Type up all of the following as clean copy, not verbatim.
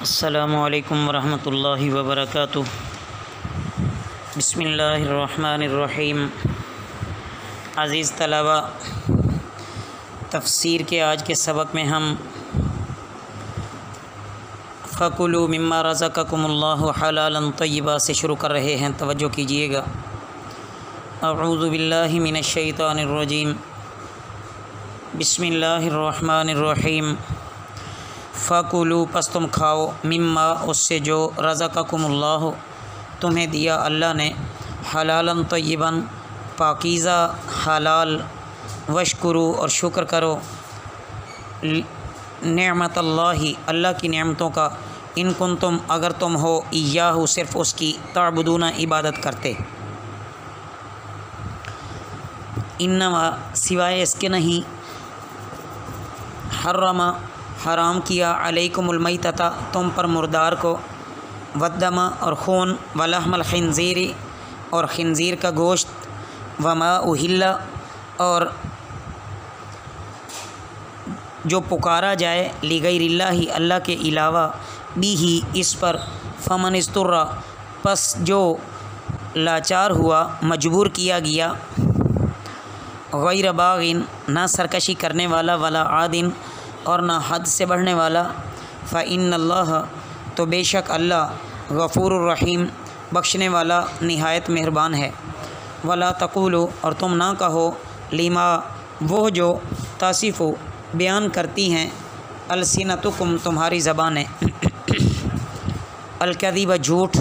السلام علیکم ورحمۃ اللہ وبرکاتہ۔ بسم اللہ الرحمن الرحیم۔ عزیز طلباء، تفسیر کے آج کے سبق میں ہم فَكُلُوا مِمَّا رَزَقَكُمُ اللَّهُ حَلَالًا طَيِّبًا سے شروع کر رہے ہیں، توجہ کیجیے گا۔ اعوذ باللہ من الشیطان الرجیم، بسم اللہ الرحمن الرحیم۔ فَكُلُوا پس تم کھاؤ، مما اس سے جو رزقکم اللہ تمہیں دیا اللہ نے، حلالاً طیباً پاکیزہ حلال، وشکروا اور شکر کرو، نعمت اللہ اللہ کی نعمتوں کا، ان کنتم اگر تم ہو، ایاہ صرف اس کی، تعبدون عبادت کرتے۔ انما سوائے اس کے نہیں، حرم حرام کیا، علیکم المیتۃ تم پر مردار کو، والدم اور خون، ولحم الخنزیر اور خنزیر کا گوشت، وما اہل اور جو پکارا جائے، لغیر اللہ اللہ کے علاوہ، بھی اس پر، فمن اضطر پس جو لاچار ہوا، مجبور کیا گیا، غیر باغن نہ سرکشی کرنے والا، ولا عادن اور نہ حد سے بڑھنے والا، فإن اللہ تو بے شک اللہ، غفور الرحیم بخشنے والا نہایت مہربان ہے۔ ولا تقولوا اور تم نہ کہو، لما وہ جو تصف بیان کرتی ہیں، السنتکم تمہاری زبانیں، الکذب جھوٹ،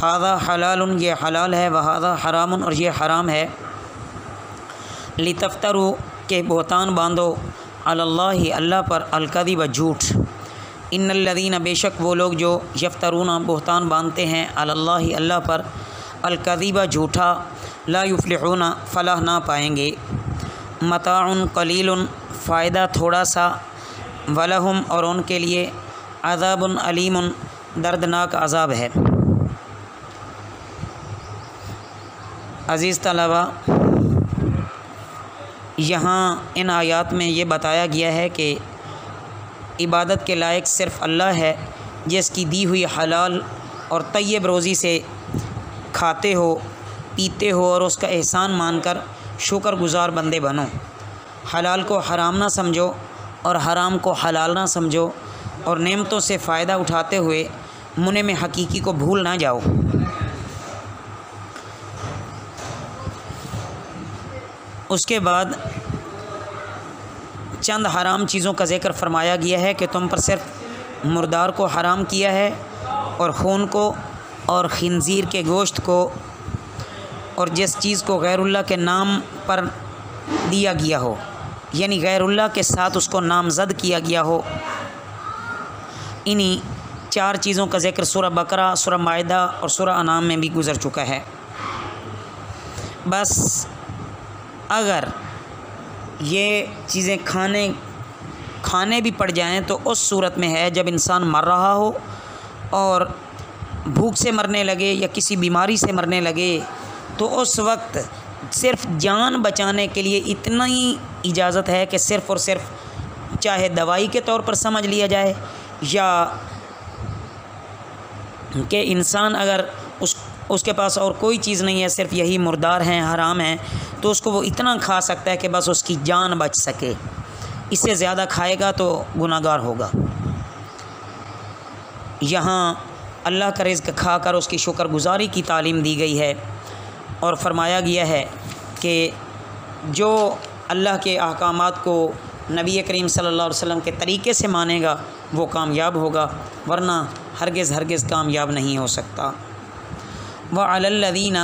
ھذا حلال یہ حلال ہے، وھذا حرام اور یہ حرام ہے، لتفتروا کہ بہتان باندھو، علی اللہ اللہ پر، الکذب جھوٹ، ان الذین بے شک وہ لوگ جو یفترون بہتان باندھتے ہیں، علی اللہ اللہ پر، الکذب جھوٹا، لا یفلحون فلاح نہ پائیں گے، متاع قلیل فائدہ تھوڑا سا، ولہم اور ان کے لیے، عذاب علیم دردناک عذاب ہے۔ عزیز طلباء، یہاں ان آیات میں یہ بتایا گیا ہے کہ عبادت کے لائق صرف اللہ ہے، جس کی دی ہوئی حلال اور طیب روزی سے کھاتے ہو، پیتے ہو اور اس کا احسان مان کر شکر گزار بندے بنو۔ حلال کو حرام نہ سمجھو اور حرام کو حلال نہ سمجھو، اور نعمتوں سے فائدہ اٹھاتے ہوئے منعم حقیقی کو بھول نہ جاؤ۔ اس کے بعد چند حرام چیزوں کا ذکر فرمایا گیا ہے کہ تم پر صرف مردار کو حرام کیا ہے، اور خون کو، اور خنزیر کے گوشت کو، اور جس چیز کو غیر اللہ کے نام پر دیا گیا ہو، یعنی غیر اللہ کے ساتھ اس کو نامزد کیا گیا ہو۔ انہی چار چیزوں کا ذکر سورہ بقرہ، سورہ مائدہ اور سورہ انعام میں بھی گزر چکا ہے۔ بس اگر یہ چیزیں کھانے بھی پڑ جائیں تو اس صورت میں ہے جب انسان مر رہا ہو اور بھوک سے مرنے لگے یا کسی بیماری سے مرنے لگے، تو اس وقت صرف جان بچانے کے لیے اتنا ہی اجازت ہے کہ صرف اور صرف چاہے دوائی کے طور پر سمجھ لیا جائے، یا کہ انسان اگر اس کے پاس اور کوئی چیز نہیں ہے، صرف یہی مردار ہیں، حرام ہیں، تو اس کو وہ اتنا کھا سکتا ہے کہ بس اس کی جان بچ سکے۔ اس سے زیادہ کھائے گا تو گناہ گار ہوگا۔ یہاں اللہ کا رزق کھا کر اس کی شکر گزاری کی تعلیم دی گئی ہے، اور فرمایا گیا ہے کہ جو اللہ کے احکامات کو نبی کریم صلی اللہ علیہ وسلم کے طریقے سے مانے گا وہ کامیاب ہوگا، ورنہ ہرگز کامیاب نہیں ہو سکتا۔ وَعَلَى الَّذِينَ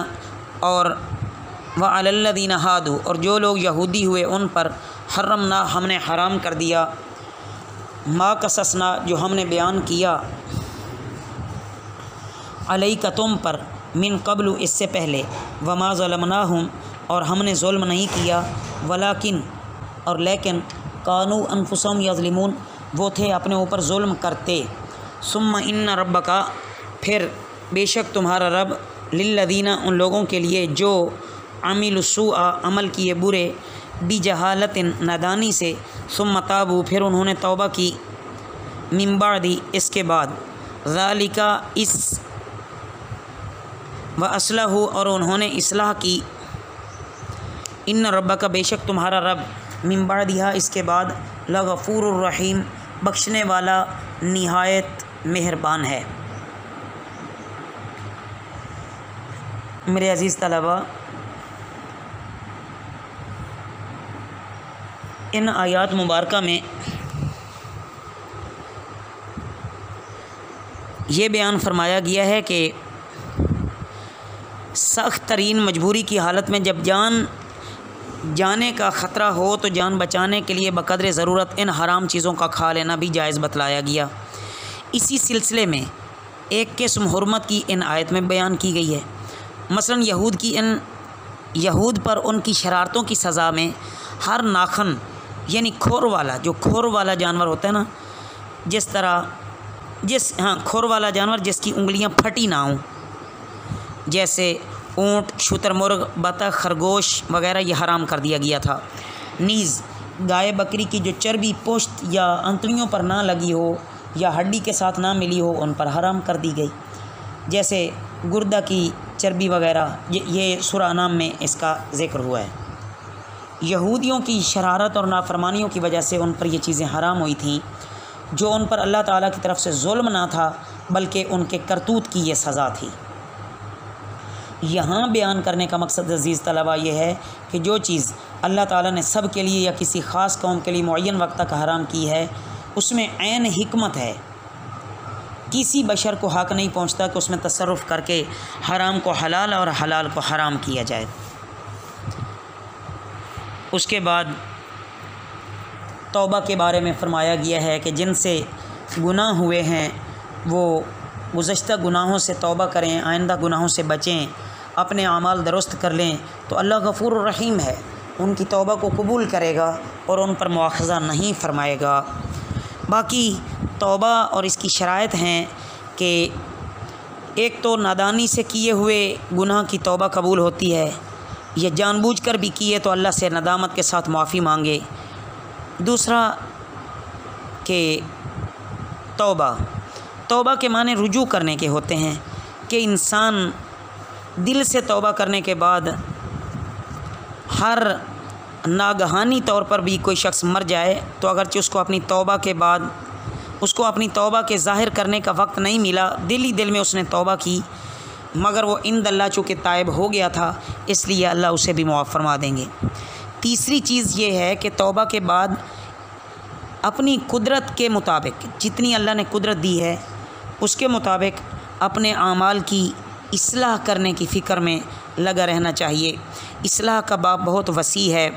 اور وَعَلَى الَّذِينَ هَادُوا اور جو لوگ یہودی ہوئے ان پر، حرمنا ہم نے حرام کر دیا، ما قصصنا جو ہم نے بیان کیا، علیک تم پر، من قبل اس سے پہلے، وما ظلمناہم اور ہم نے ظلم نہیں کیا، ولیکن اور لیکن، کانوا انفسہم یظلمون وہ تھے اپنے اوپر ظلم کرتے، ثم ان ربک پھر بے شک تمہارا رب، للذین ان لوگوں کے لیے جو عملوا السوء عمل کیے برے، بجہالت نادانی سے، ثم تابوا پھر انہوں نے توبہ کی، من بعد اس کے بعد، ذالکا اس و اصلح اور انہوں نے اصلاح کی، ان ربک بے شک تمہارا رب من بعدہا اس کے بعد لغفور الرحیم بخشنے والا نہایت مہربان ہے۔ میرے عزیز طلباء، ان آیات مبارکہ میں یہ بیان فرمایا گیا ہے کہ سخت ترین مجبوری کی حالت میں جب جانے کا خطرہ ہو تو جان بچانے کے لیے بقدر ضرورت ان حرام چیزوں کا کھا لینا بھی جائز بتلایا گیا۔ اسی سلسلے میں ایک قسم حرمت کی ان آیت میں بیان کی گئی ہے۔ مثلا یہود پر ان کی شرارتوں کی سزا میں ہر ناخن یعنی کھور والا جانور ہوتا ہے نا، کھور والا جانور جس کی انگلیاں پھٹی نہ ہوں، جیسے اونٹ، شتر مرغ، بطخ، خرگوش وغیرہ، یہ حرام کر دیا گیا تھا۔ نیز گائے بکری کی جو چربی پشت یا انتڑیوں پر نہ لگی ہو یا ہڈی کے ساتھ نہ ملی ہو ان پر حرام کر دی گئی، جیسے گردہ کی چربی وغیرہ، یہ سورہ انعام میں اس کا ذکر ہوا ہے۔ یہودیوں کی شرارت اور نافرمانیوں کی وجہ سے ان پر یہ چیزیں حرام ہوئی تھیں، جو ان پر اللہ تعالیٰ کی طرف سے ظلم نہ تھا بلکہ ان کے کرتوت کی یہ سزا تھی۔ یہاں بیان کرنے کا مقصد عزیز طلباء یہ ہے کہ جو چیز اللہ تعالیٰ نے سب کے لیے یا کسی خاص قوم کے لیے معین وقت تک حرام کی ہے، اس میں عین حکمت ہے۔ کسی بشر کو حق نہیں پہنچتا کہ اس میں تصرف کر کے حرام کو حلال اور حلال کو حرام کیا جائے۔ اس کے بعد توبہ کے بارے میں فرمایا گیا ہے کہ جن سے گناہ ہوئے ہیں وہ گزشتہ گناہوں سے توبہ کریں، آئندہ گناہوں سے بچیں، اپنے اعمال درست کر لیں تو اللہ غفور الرحیم ہے، ان کی توبہ کو قبول کرے گا اور ان پر مواخذہ نہیں فرمائے گا۔ باقی توبہ اور اس کی شرائط ہیں کہ ایک تو نادانی سے کیے ہوئے گناہ کی توبہ قبول ہوتی ہے، یہ جان بوجھ کر بھی کیے تو اللہ سے ندامت کے ساتھ معافی مانگے۔ دوسرا کہ توبہ کے معنی رجوع کرنے کے ہوتے ہیں کہ انسان دل سے توبہ کرنے کے بعد ہر ناگہانی طور پر بھی کوئی شخص مر جائے تو اگرچہ اس کو اپنی توبہ کے ظاہر کرنے کا وقت نہیں ملا، دل ہی دل میں اس نے توبہ کی، مگر وہ عند اللہ چونکہ تائب ہو گیا تھا اس لیے اللہ اسے بھی معاف فرما دیں گے۔ تیسری چیز یہ ہے کہ توبہ کے بعد اپنی قدرت کے مطابق جتنی اللہ نے قدرت دی ہے اس کے مطابق اپنے اعمال کی اصلاح کرنے کی فکر میں لگا رہنا چاہیے۔ اصلاح کا باب بہت وسیع ہے،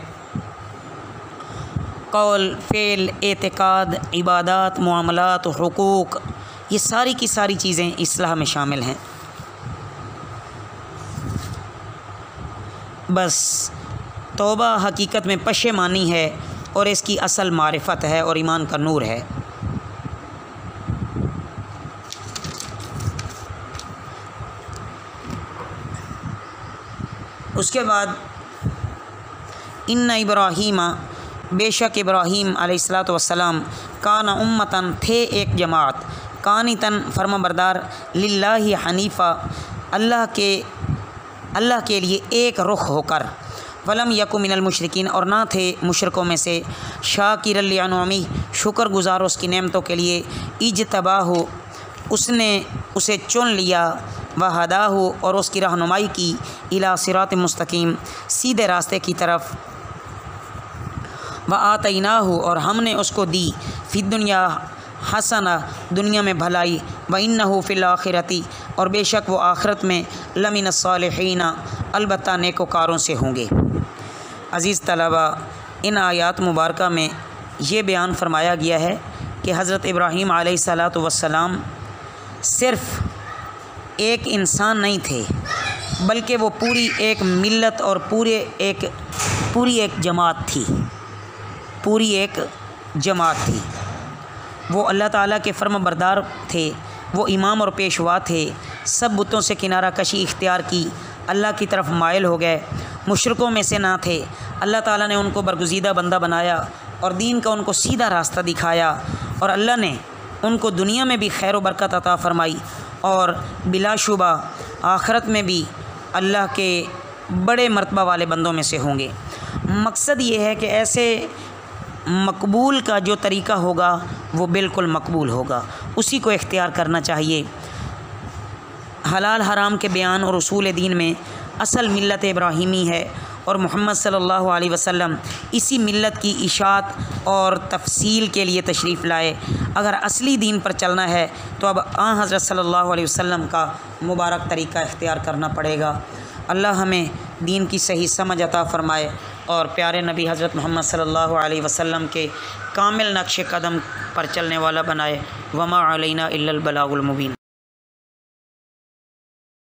قول، فعل، اعتقاد، عبادات، معاملات، حقوق، یہ ساری کی ساری چیزیں اصلاح میں شامل ہیں۔ بس توبہ حقیقت میں پشیمانی ہے اور اس کی اصل معرفت ہے اور ایمان کا نور ہے۔ اس کے بعد ان ابراہیم، بے شک ابراہیم علیہ الصلاۃ والسلام، کان امتاً تھے ایک جماعت، قانتاً فرما بردار، للہ حنیفہ اللہ کے لیے ایک رخ ہو کر، ولم یک من المشرکین اور نہ تھے مشرکوں میں سے، شاکر لانعمہ شکر گزار اس کی نعمتوں کے لیے، اجتباہ اس نے اسے چن لیا، وہداہ اور اس کی رہنمائی کی، الی صراط مستقیم سیدھے راستے کی طرف، وآتیناہ اور ہم نے اس کو دی، فی الدنیا حسنہ دنیا میں بھلائی، وانہ فی الآخرۃ اور بے شک وہ آخرت میں لمن الصالحین البتہ نیکوکاروں سے ہوں گے۔ عزیز طلباء، ان آیات مبارکہ میں یہ بیان فرمایا گیا ہے کہ حضرت ابراہیم علیہ الصلاۃ والسلام صرف ایک انسان نہیں تھے بلکہ وہ پوری ایک ملت اور پوری ایک جماعت تھی۔ وہ اللہ تعالیٰ کے فرما بردار تھے، وہ امام اور پیشوا تھے، سب بتوں سے کنارہ کشی اختیار کی، اللہ کی طرف مائل ہو گئے، مشرکوں میں سے نہ تھے، اللہ تعالیٰ نے ان کو برگزیدہ بندہ بنایا اور دین کا ان کو سیدھا راستہ دکھایا، اور اللہ نے ان کو دنیا میں بھی خیر و برکت عطا فرمائی اور بلا شبہ آخرت میں بھی اللہ کے بڑے مرتبہ والے بندوں میں سے ہوں گے۔ مقصد یہ ہے کہ ایسے مقبول کا جو طریقہ ہوگا وہ بالکل مقبول ہوگا، اسی کو اختیار کرنا چاہیے۔ حلال حرام کے بیان اور اصول دین میں اصل ملت ابراہیمی ہے، اور محمد صلی اللہ علیہ وسلم اسی ملت کی اشاعت اور تفصیل کے لیے تشریف لائے۔ اگر اصلی دین پر چلنا ہے تو اب آن حضرت صلی اللہ علیہ وسلم کا مبارک طریقہ اختیار کرنا پڑے گا۔ اللہ ہمیں دین کی صحیح سمجھ عطا فرمائے اور پیارے نبی حضرت محمد صلی اللہ علیہ وسلم کے کامل نقش قدم پر چلنے والا بنائے۔ وما علینا الا البلاغ المبین۔